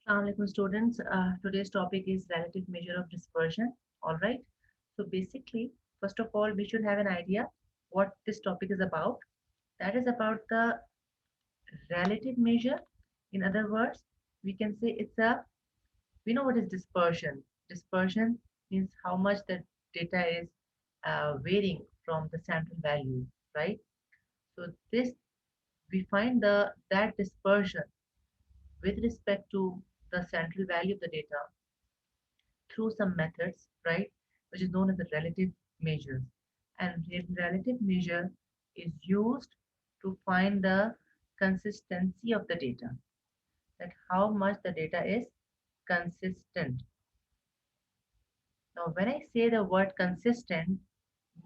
Assalamualaikum students. Today's topic is relative measure of dispersion. All right. So basically, first of all, we should have an idea what this topic is about. That is about the relative measure. In other words, we can say we know what is dispersion. Dispersion means how much the data is varying from the central value, right? So this we find that dispersion with respect to the central value of the data through some methods, right, which is known as the relative measures. And relative measure is used to find the consistency of the data, that how much the data is consistent. Now, when I say the word consistent,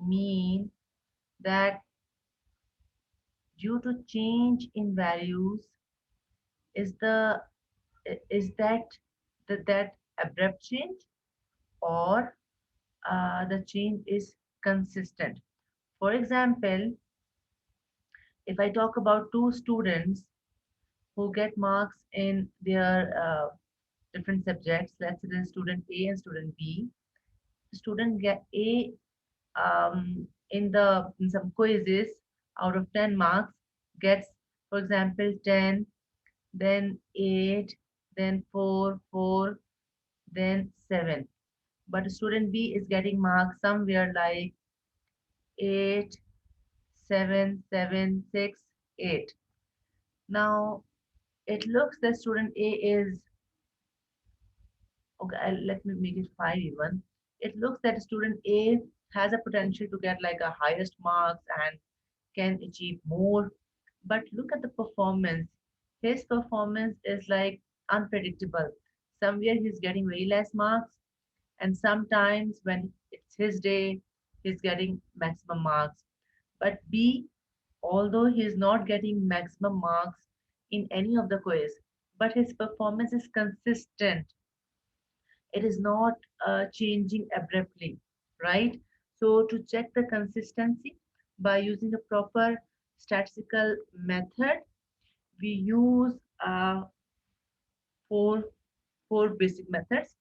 mean that due to change in values is the is that abrupt change or the change is consistent. For example, if I talk about two students who get marks in their different subjects, let's say the student A and student B, student get A in some quizzes out of 10 marks gets, for example, 10, then 8, then 4, 4, then 7. But student B is getting marks somewhere like 8, 7, 7, 6, 8. Now, it looks that student A is, okay, let me make it 5 even. It looks that student A has a potential to get like a highest marks and can achieve more. But look at the performance. His performance is like unpredictable. Somewhere he's getting very less marks, and sometimes when it's his day, he's getting maximum marks. But B, although he is not getting maximum marks in any of the quiz, but his performance is consistent. It is not changing abruptly, right? So to check the consistency by using the proper statistical method, we use four, four basic methods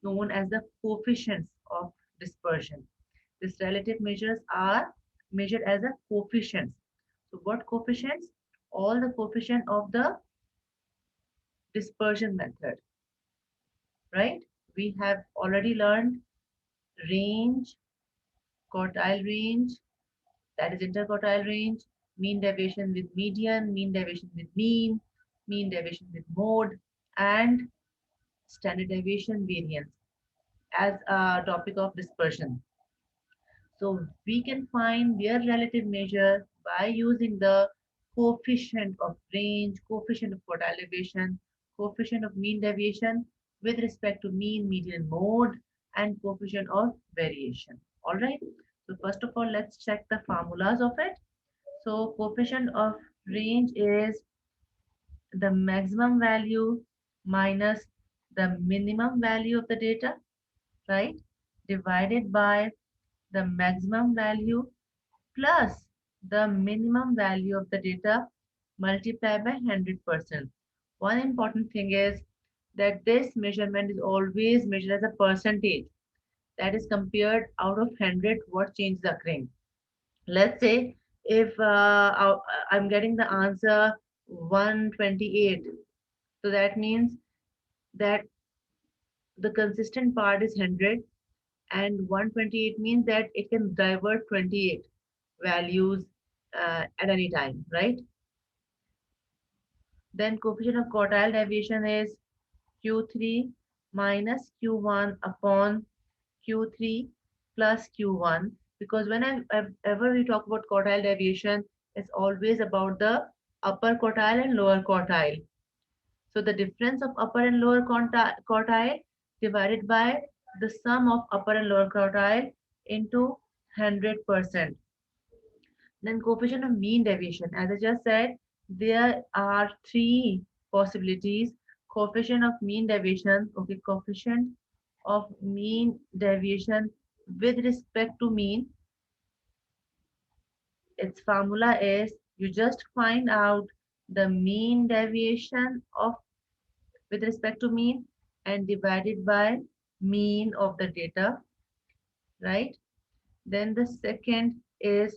known as the coefficients of dispersion. These relative measures are measured as a coefficients. So what coefficients? All the coefficient of the dispersion method, right? We have already learned range, quartile range, that is interquartile range, mean deviation with median, mean deviation with mean deviation with mode, and standard deviation variance as a topic of dispersion. So we can find their relative measure by using the coefficient of range, coefficient of quartile deviation, coefficient of mean deviation with respect to mean, median, mode, and coefficient of variation. All right. So first of all, let's check the formulas of it. So coefficient of range is the maximum value minus the minimum value of the data, right? Divided by the maximum value plus the minimum value of the data multiplied by 100%. One important thing is that this measurement is always measured as a percentage, that is compared out of 100 what change is occurring. Let's say if I'm getting the answer 128, so that means that the consistent part is 100 and 128 means that it can divert 28 values at any time, right? Then coefficient of quartile deviation is Q3 minus Q1 upon Q3 plus Q1, because whenever we talk about quartile deviation, it's always about the upper quartile and lower quartile. So the difference of upper and lower quartile divided by the sum of upper and lower quartile into 100%. Then coefficient of mean deviation. As I just said, there are three possibilities. Coefficient of mean deviation, okay, coefficient of mean deviation with respect to mean. Its formula is you just find out the mean deviation of with respect to mean and divided by mean of the data, right? Then the second is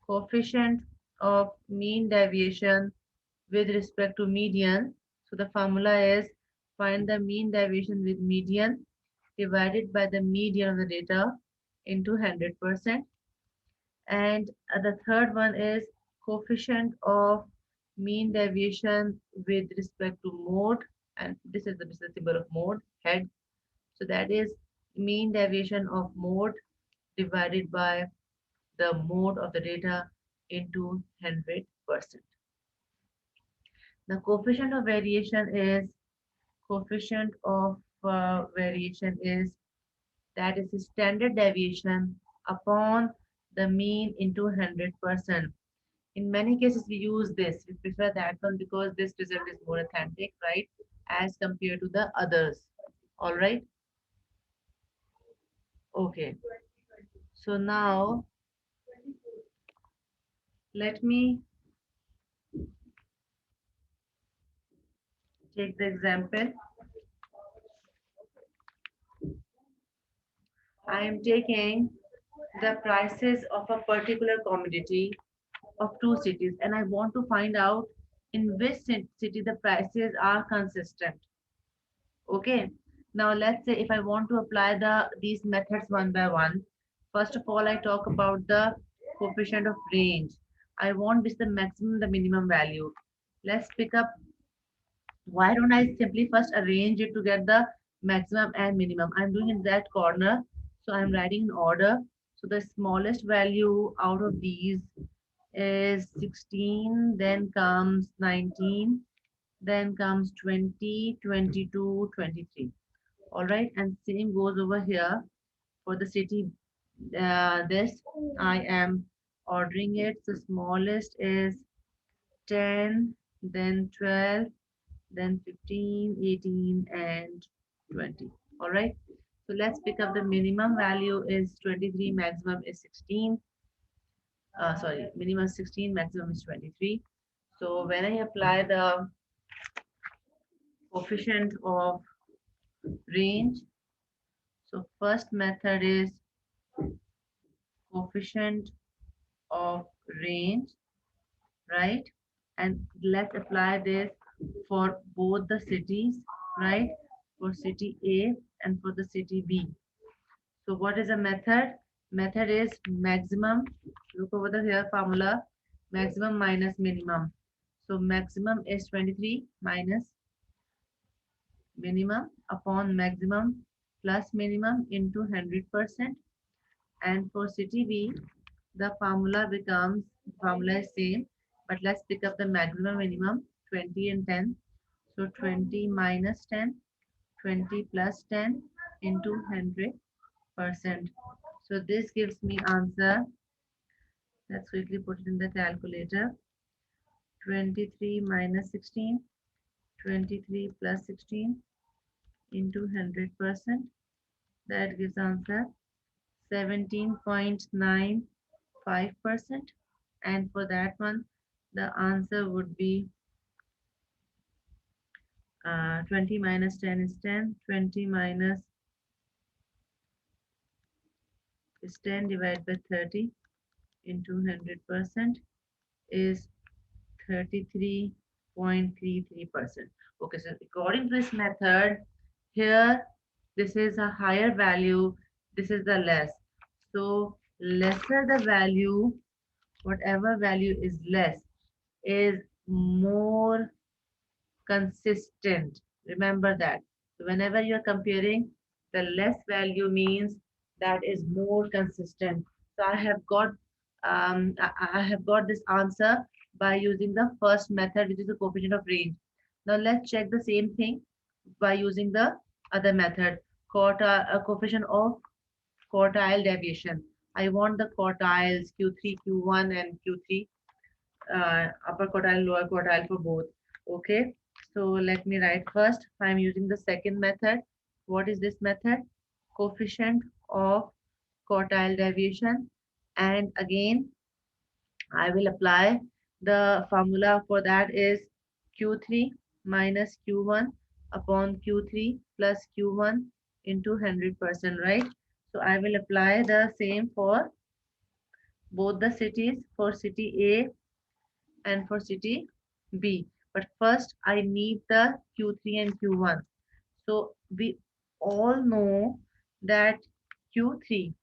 coefficient of mean deviation with respect to median. So the formula is find the mean deviation with median divided by the median of the data into 100%. And the third one is coefficient of mean deviation with respect to mode. And this is the symbol of mode, head. So that is mean deviation of mode divided by the mode of the data into 100%. The coefficient of variation is coefficient of variation is that is the standard deviation upon the mean into 100%. In many cases, we use this. We prefer that one because this result is more authentic, right, as compared to the others. All right. Okay. So now let me take the example. I am taking the prices of a particular commodity of two cities and I want to find out in which city the prices are consistent. Okay. Now let's say if I want to apply these methods one by one, first of all I talk about the coefficient of range. I want this the maximum, the minimum value. Let's pick up. Why don't I simply first arrange it to get the maximum and minimum? I'm doing in that corner. So I'm writing in order. So the smallest value out of these is 16, then comes 19, then comes 20, 22, 23. All right, and same goes over here for the city. This I am ordering it. The smallest is 10, then 12, then 15, 18, and 20. All right. So let's pick up the minimum value is 23, maximum is 16. Sorry, minimum 16, maximum is 23. So when I apply the coefficient of range, so first method is coefficient of range, right? And let's apply this for both the cities, right? For city A and for the city B. So what is a method? Method is maximum. Look over the here formula, maximum minus minimum. So maximum is 23 minus minimum upon maximum plus minimum into 100%. And for city B, the formula is same, but let's pick up the maximum minimum 20 and 10. So 20 minus 10, 20 plus 10 into 100%. So this gives me answer. Let's quickly put it in the calculator. 23 minus 16, 23 plus 16 into 100%. That gives answer 17.95%. And for that one, the answer would be 20 minus 10 is 10. 20 minus is 10 divided by 30 into 100% is 33.33%. Okay, so according to this method, here this is a higher value, this is the less. So lesser the value, whatever value is less, is more consistent. Remember that. So whenever you're comparing, the less value means that is more consistent. So I have got this answer by using the first method, which is the coefficient of range. Now let's check the same thing by using the other method, coefficient of quartile deviation. I want the quartiles Q3, Q1, and Q3, upper quartile, lower quartile for both. Okay, so let me write first. I'm using the second method. What is this method? Coefficient of quartile deviation. And again, I will apply the formula for that is Q3 minus Q1 upon Q3 plus Q1 into 100%, right? So I will apply the same for both the cities, for city A and for city B. But first I need the Q3 and Q1. So we all know that Q3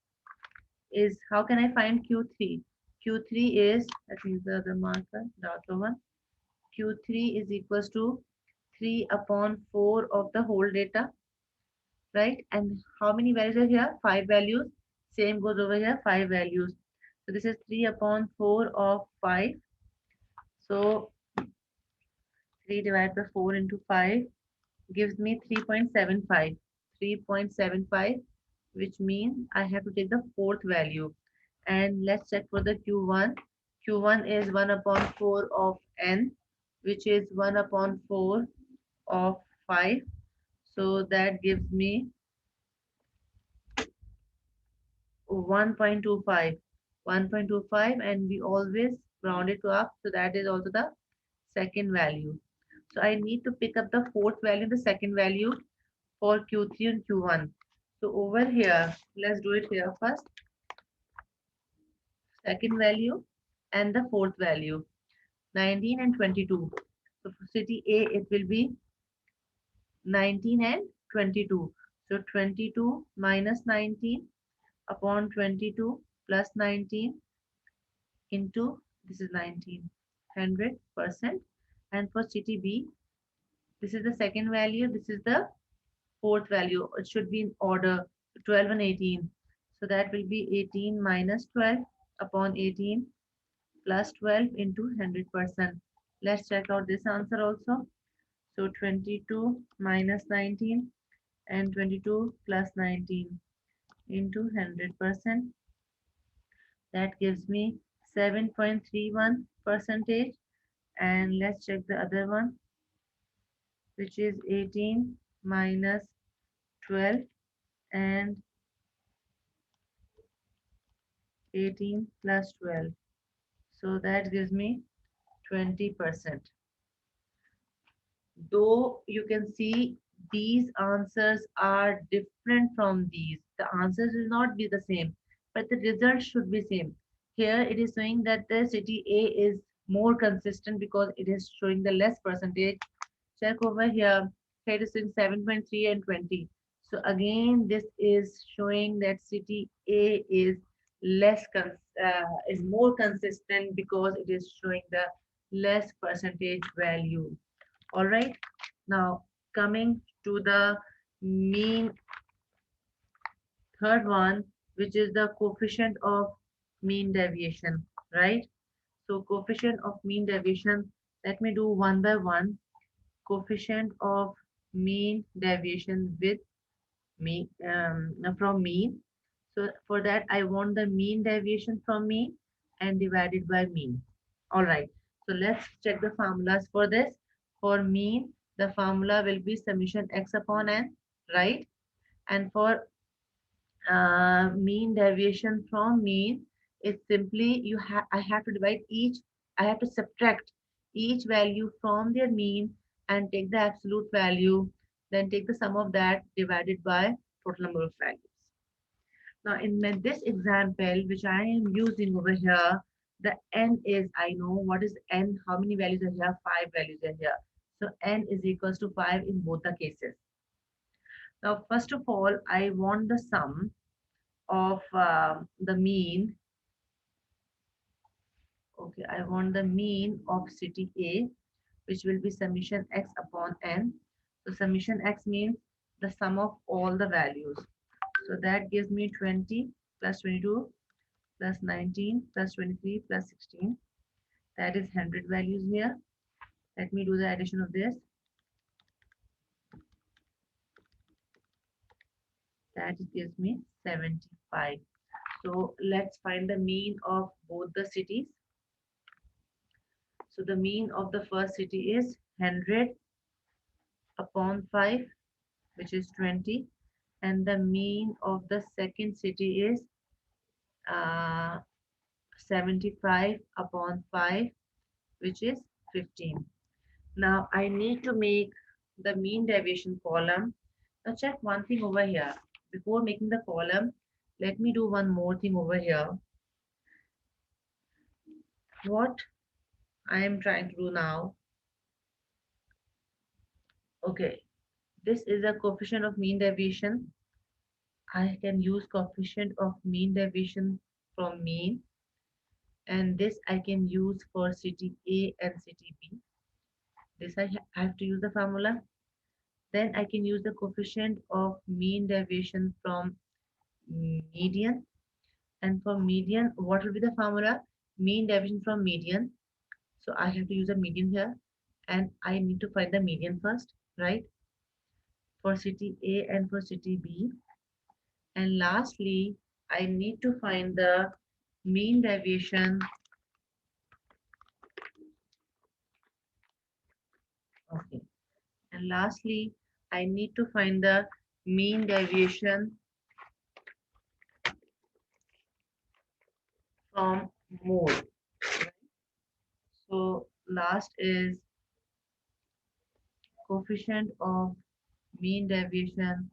is, how can I find Q3? Q3 is, let me use the other marker, darker one. Q3 is equals to 3 upon 4 of the whole data, right? And how many values are here? 5 values. Same goes over here, 5 values. So this is 3 upon 4 of 5. So 3 divided by 4 into 5 gives me 3.75. 3.75, which means I have to take the fourth value. And let's check for the Q1. Q1 is 1 upon 4 of n, which is 1 upon 4 of 5. So that gives me 1.25. 1.25, and we always round it up. So that is also the second value. So I need to pick up the fourth value, the second value for Q3 and Q1. So over here, let's do it here first. Second value and the fourth value, 19 and 22. So for city A, it will be 19 and 22. So 22 minus 19 upon 22 plus 19 into, this is 19, 100%. And for city B, this is the second value, this is the fourth value. It should be in order, 12 and 18. So that will be 18 minus 12 upon 18 plus 12 into 100%. Let's check out this answer also. So 22 minus 19 and 22 plus 19 into 100%. That gives me 7.31 percentage. And let's check the other one, which is 18 minus 12 and 18 plus 12. So that gives me 20%. Though you can see these answers are different from these, the answers will not be the same, but the result should be same. Here it is showing that the city A is more consistent because it is showing the less percentage. Check over here, here it is in 7.3 and 20. So again, this is showing that city A is is more consistent because it is showing the less percentage value. All right. Now coming to the mean, third one, which is the coefficient of mean deviation, right? So coefficient of mean deviation, let me do one by one. Coefficient of mean deviation with me from mean. So for that, I want the mean deviation from mean and divided by mean. All right. So let's check the formulas for this. For mean, the formula will be summation x upon n, right? And for mean deviation from mean, it's simply I have to divide each, I have to subtract each value from their mean and take the absolute value, then take the sum of that divided by total number of values. Now in this example, which I am using over here, the n is, I know what is n, how many values are here, 5 values are here. So n is equals to 5 in both the cases. Now first of all, I want the sum of the mean. Okay, I want the mean of city A, which will be summation x upon n. So summation x means the sum of all the values. So that gives me 20 plus 22 plus 19 plus 23 plus 16. That is 100 values here. Let me do the addition of this. That gives me 75. So let's find the mean of both the cities. So the mean of the first city is 100 upon 5, which is 20. And the mean of the second city is uh, 75 upon 5, which is 15. Now I need to make the mean deviation column. Now check one thing over here. Before making the column, let me do one more thing over here. What I am trying to do now. Okay, this is a coefficient of mean deviation. I can use coefficient of mean deviation from mean, and this I can use for city A and city B. This I have to use the formula. Then I can use the coefficient of mean deviation from median. And for median, what will be the formula? Mean deviation from median. So I have to use a median here, and I need to find the median first, right? For city A and for city B. And lastly, I need to find the mean deviation. Okay. And lastly, I need to find the mean deviation from mode. So last is coefficient of mean deviation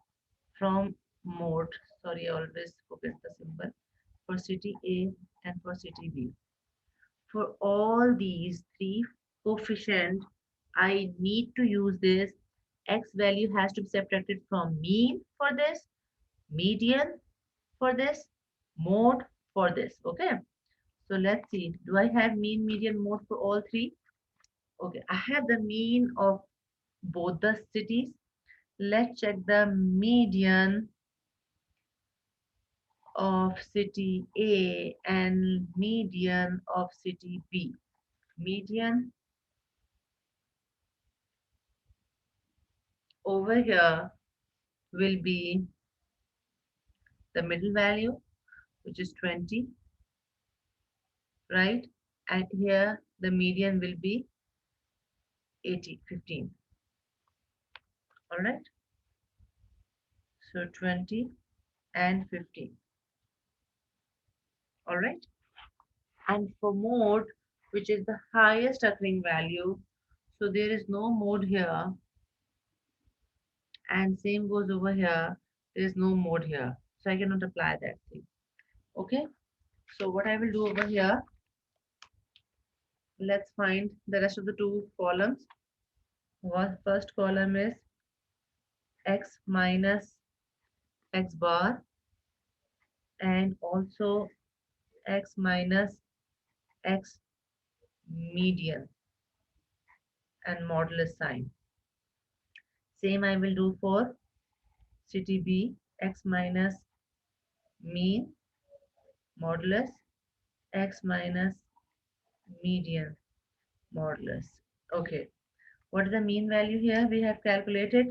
from mode. Sorry, I always forget the symbol for city A and for city B. For all these three coefficient, I need to use this. X value has to be subtracted from mean for this, median for this, mode for this. Okay. So let's see. Do I have mean, median, mode for all three? Okay. I have the mean of both the cities. Let's check the median of city A and median of city B. Median over here will be the middle value, which is 20, right? And here the median will be 80, 15. All right. So 20 and 15. All right. And for mode, which is the highest occurring value, so there is no mode here, and same goes over here. There is no mode here, so I cannot apply that thing. Okay. So what I will do over here, let's find the rest of the two columns. One first column is x minus x bar, and also x minus x median and modulus sign. Same I will do for city B, x minus mean modulus x minus median modulus. Okay, what is the mean value here? We have calculated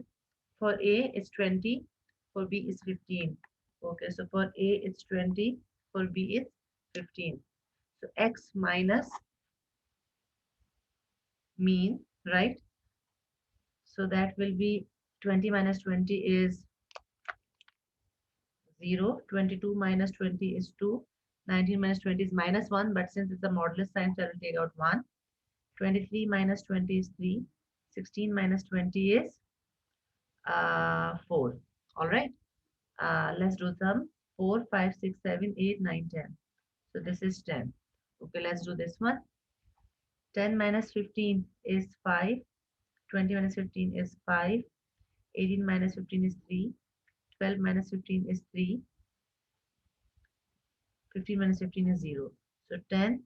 for A is 20, for B is 15. Okay, so for A it's 20, for B it's 15. So x minus mean, right? So that will be 20 minus 20 is 0, 22 minus 20 is 2, 19 minus 20 is minus 1, but since it's a modulus sign, so I will take out 1. 23 minus 20 is 3, 16 minus 20 is 4. All right, let's do some 4, 5, 6, 7, 8, 9, 10. So this is 10. Okay, let's do this one. 10 minus 15 is 5, 20 minus 15 is 5, 18 minus 15 is 3, 12 minus 15 is 3, 15 minus 15 is 0. So 10,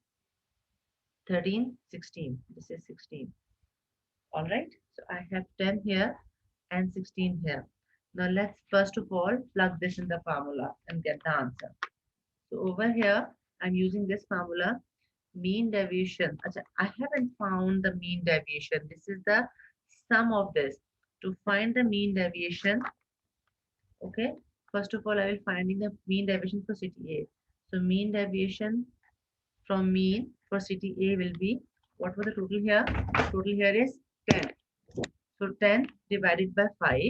13, 16. This is 16. All right. So I have 10 here and 16 here. Now let's first of all plug this in the formula and get the answer. So over here, I'm using this formula, mean deviation. I haven't found the mean deviation. This is the sum of this. To find the mean deviation, okay, first of all, I will finding the mean deviation for city A. So mean deviation from mean for city A will be, what was the total here? Total here is 10. So 10 divided by 5,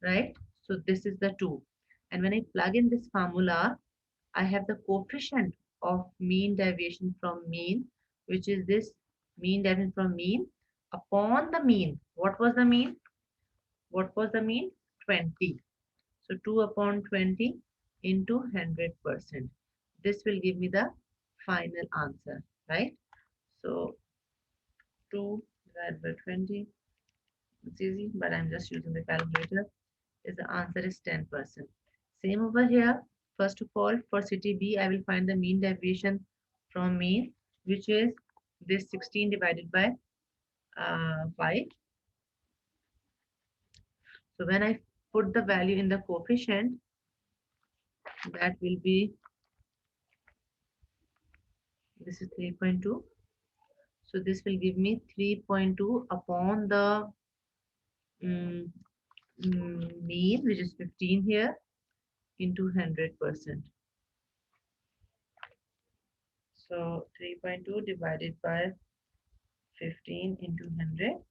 right? So this is the 2. And when I plug in this formula, I have the coefficient of mean deviation from mean, which is this mean deviation from mean. upon the mean. What was the mean? What was the mean? 20. So 2 upon 20 into 100%. This will give me the final answer, right? So 2 divided by 20. It's easy, but I'm just using the calculator. Is the answer is 10%. Same over here. First of all, for city B, I will find the mean deviation from mean, which is this 16 divided by 5. So when I put the value in the coefficient, that will be, this is 3.2. So this will give me 3.2 upon the mm, mean, which is 15 here, into 100%. So 3.2 divided by 15 into 100,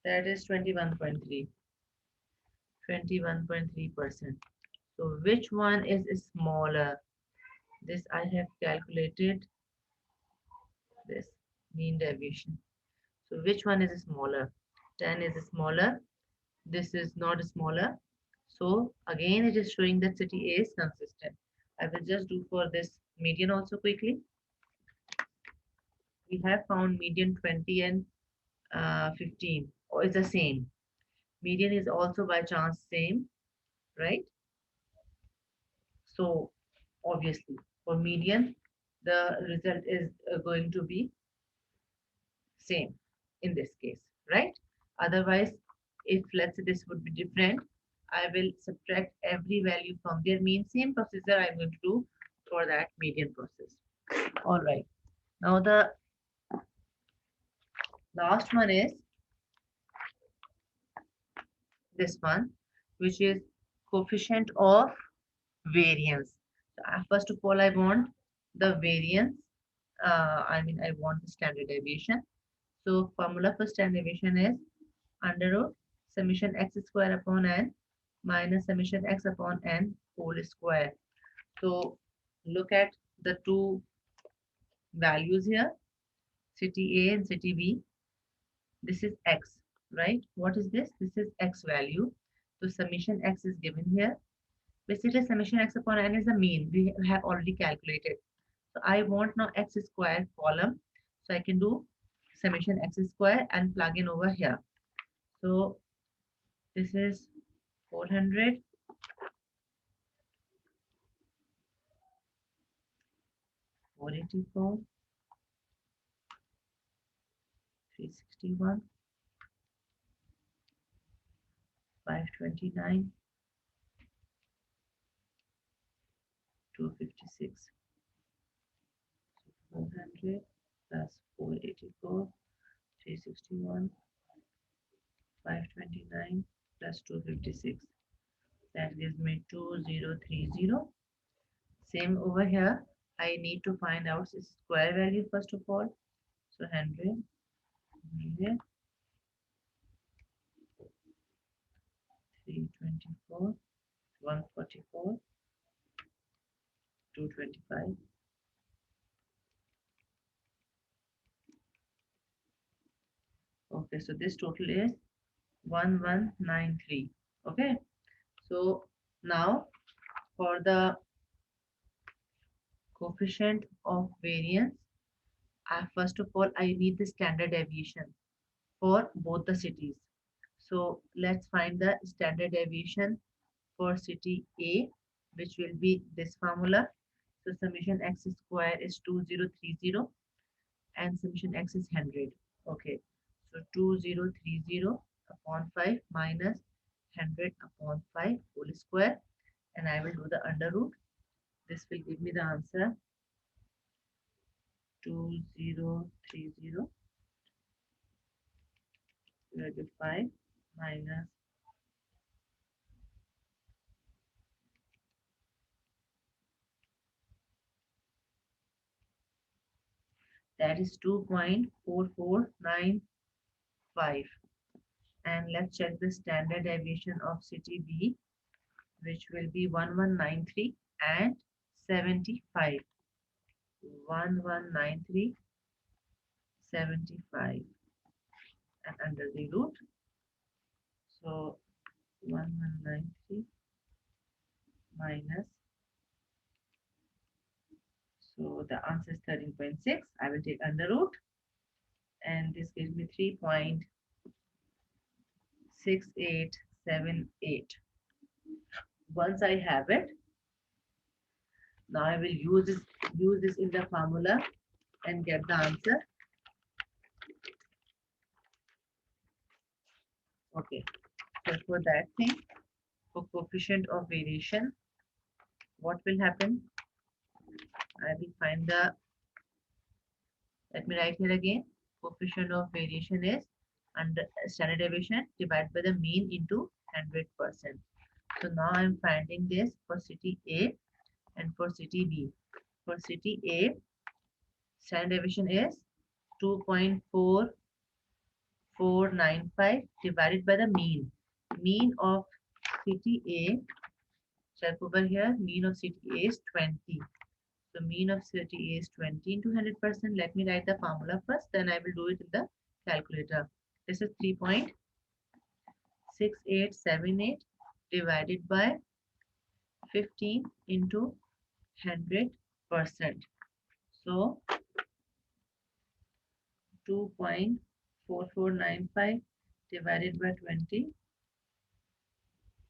that is 21.3. 21.3%. So which one is smaller? This I have calculated, this mean deviation. So which one is smaller? 10 is smaller. This is not smaller. So again, it is showing that city A is consistent. I will just do for this median also quickly. We have found median 20 and 15. Or it's the same. Median is also by chance same, right? So obviously for median, the result is going to be same in this case, right? Otherwise, if let's say this would be different, I will subtract every value from their mean. Same procedure I'm going to do for that median process. All right. Now the last one is this one, which is coefficient of variance. So, first of all, I want the variance. I want the standard deviation. So formula for standard deviation is under root summation x square upon n minus summation x upon n whole square. So look at the two values here, city A and city B. This is x, right? What is this? This is x value. So summation x is given here. Basically, summation x upon n is the mean. We have already calculated. So I want now x square column. So I can do summation x square and plug in over here. So this is 400, 484, 361, 529, 256. 400 plus 484, 361, 529 plus 256. That gives me 2030. Same over here. I need to find out its square value first of all. So 100, 324, 144, 225. Okay, so this total is 1193. Okay, so now for the coefficient of variance, first of all, I need the standard deviation for both the cities. So let's find the standard deviation for city A, which will be this formula. So summation x square is 2030 and summation x is 100. Okay, so 2030 upon 5 minus 100 upon 5 whole square, and I will do the under root. This will give me the answer 2030 divided by 5 minus, that is 2.4495. And let's check the standard deviation of city B, which will be 1193 and 75. 1193, 75. and under the root. So 1193 minus, so the answer is 13.6. I will take under root, and this gives me 3.6878. Once I have it, now I will use this in the formula and get the answer. Okay, so for that thing, for coefficient of variation, what will happen? I will find the, let me write here again. Coefficient of variation is under standard deviation divided by the mean into 100%. So now I'm finding this for city A and for city B. For city A, standard deviation is 2.4495 divided by the mean. Mean of city A, check over here, mean of city A is 20. So mean of city A is 20 into 100%. Let me write the formula first, then I will do it in the calculator. This is 3.6878 divided by 15 into 100%. So 2.4495 divided by 20,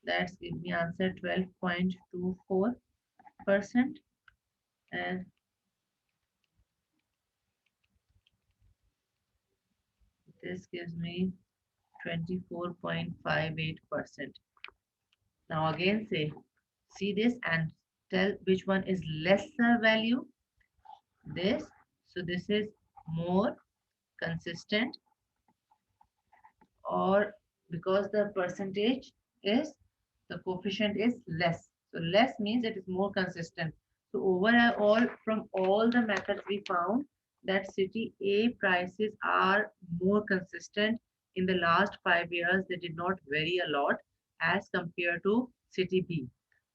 that's give me answer 12.24%, and this gives me 24.58%. Now again see this and tell which one is lesser value. This, so this is more consistent, or because the percentage is, the coefficient is less. So less means it is more consistent. So overall, from all the methods we found that city A prices are more consistent in the last 5 years. They did not vary a lot as compared to city B.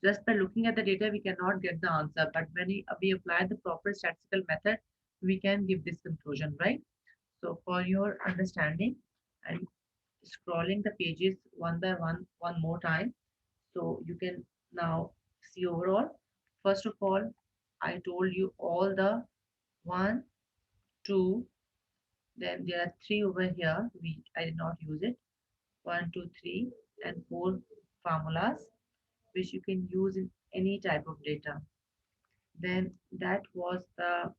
Just by looking at the data, we cannot get the answer. But when we apply the proper statistical method, we can give this conclusion, right? So for your understanding, I'm scrolling the pages one by one more time, so you can now see overall. First of all, I told you all the one, two, then there are three over here. I did not use it. 1, 2, 3, and 4 formulas which you can use in any type of data. Then that was the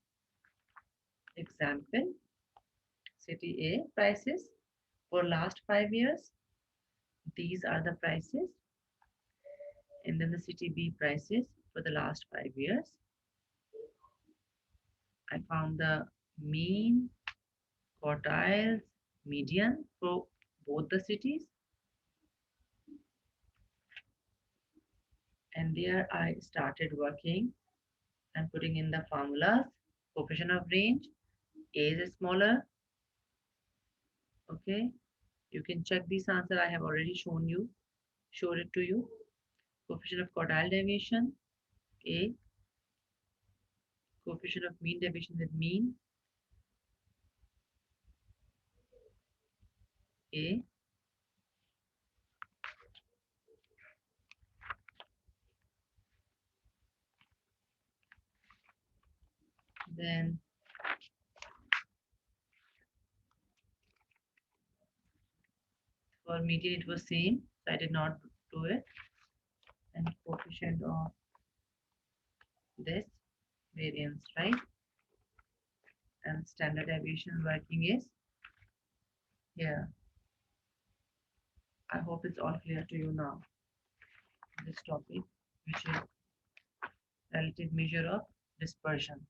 example. City A prices for last 5 years. These are the prices, and then the city B prices for the last 5 years. I found the mean, quartiles, median for both the cities, and there I started working and putting in the formulas. Coefficient of range, A is smaller. Okay, you can check this answer. I have already showed it to you. Coefficient of quartile deviation, A. Coefficient of mean deviation with mean, A. Then for median it was same, so I did not do it. And coefficient of this variance, right? And standard deviation working is here. I hope it's all clear to you now. This topic, which is relative measure of dispersion.